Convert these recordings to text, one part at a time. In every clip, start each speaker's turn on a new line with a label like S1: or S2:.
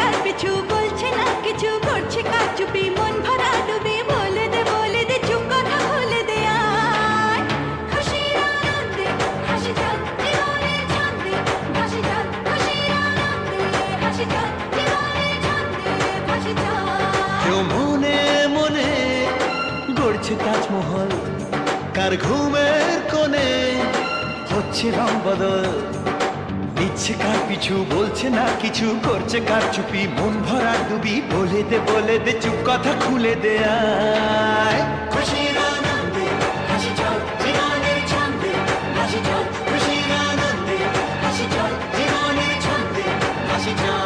S1: তার পিছু বলছে না কিছু, করছে কারচুপি মন ভরা ডুবি। বলে দে চুপ কথা বলে দে আয়। খুশির আনন্দে হাসি চল জীবনের ছন্দে ভাসি চল, খুশির আনন্দে হাসি চল জীবনের ছন্দে ভাসি চল।
S2: কেউ মনে মনে গড়ছে তাজমহল, কার ঘুমের কোণে হচ্ছে রং বদল। নিচ্ছে কার পিছু বলছে না কিছু, করছে কার চুপি মন ভরা ডুবি। বলে দে চুপ কথা খুলে দে আয়। খুশির আনন্দে হাসি চল জীবনের ছন্দে ভাসি চল, খুশির আনন্দে হাসি চল জীবনের ছন্দে ভাসি চল।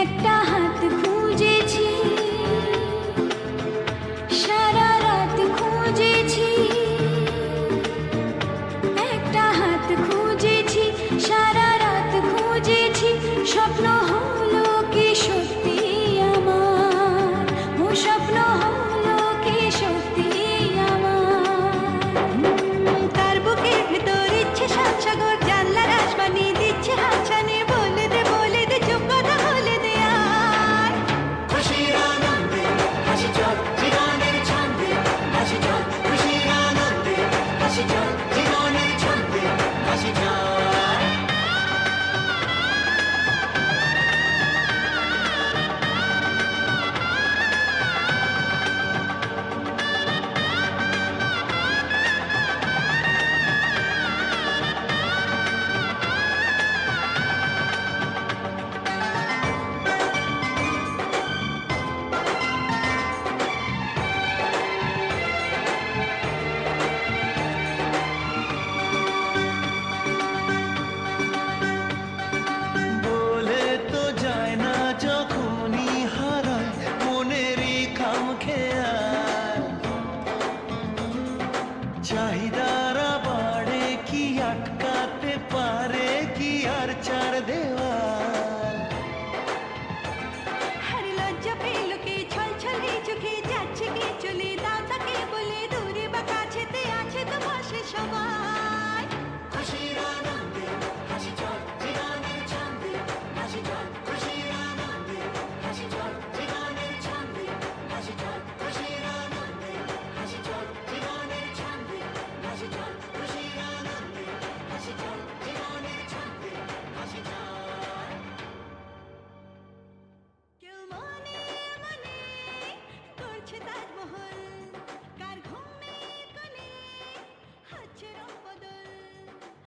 S1: একটা হাত খুঁজেছি, সারা রাত খুঁজেছি। একটা হাত খুঁজেছি, সারা রাত খুঁজেছি। স্বপ্ন হলো কি সত্যি আমার, ও স্বপ্ন হলো কি সত্যি আমার। তার বুকের ভেতর ইচ্ছে সাত সাগর, জানলার আসবানি দিচ্ছে হাতছানি। বলে দে চুপ কথা বলে দে আয়।
S2: খুশির আনন্দে হাসি চল জীবনের ছন্দে হাসি চল, খুশির আনন্দে হাসি চল জীবনের ছন্দে হাসি চল। বলে তো যায় না যখনই হারায় মনেরই খামখেয়াল চাহিদা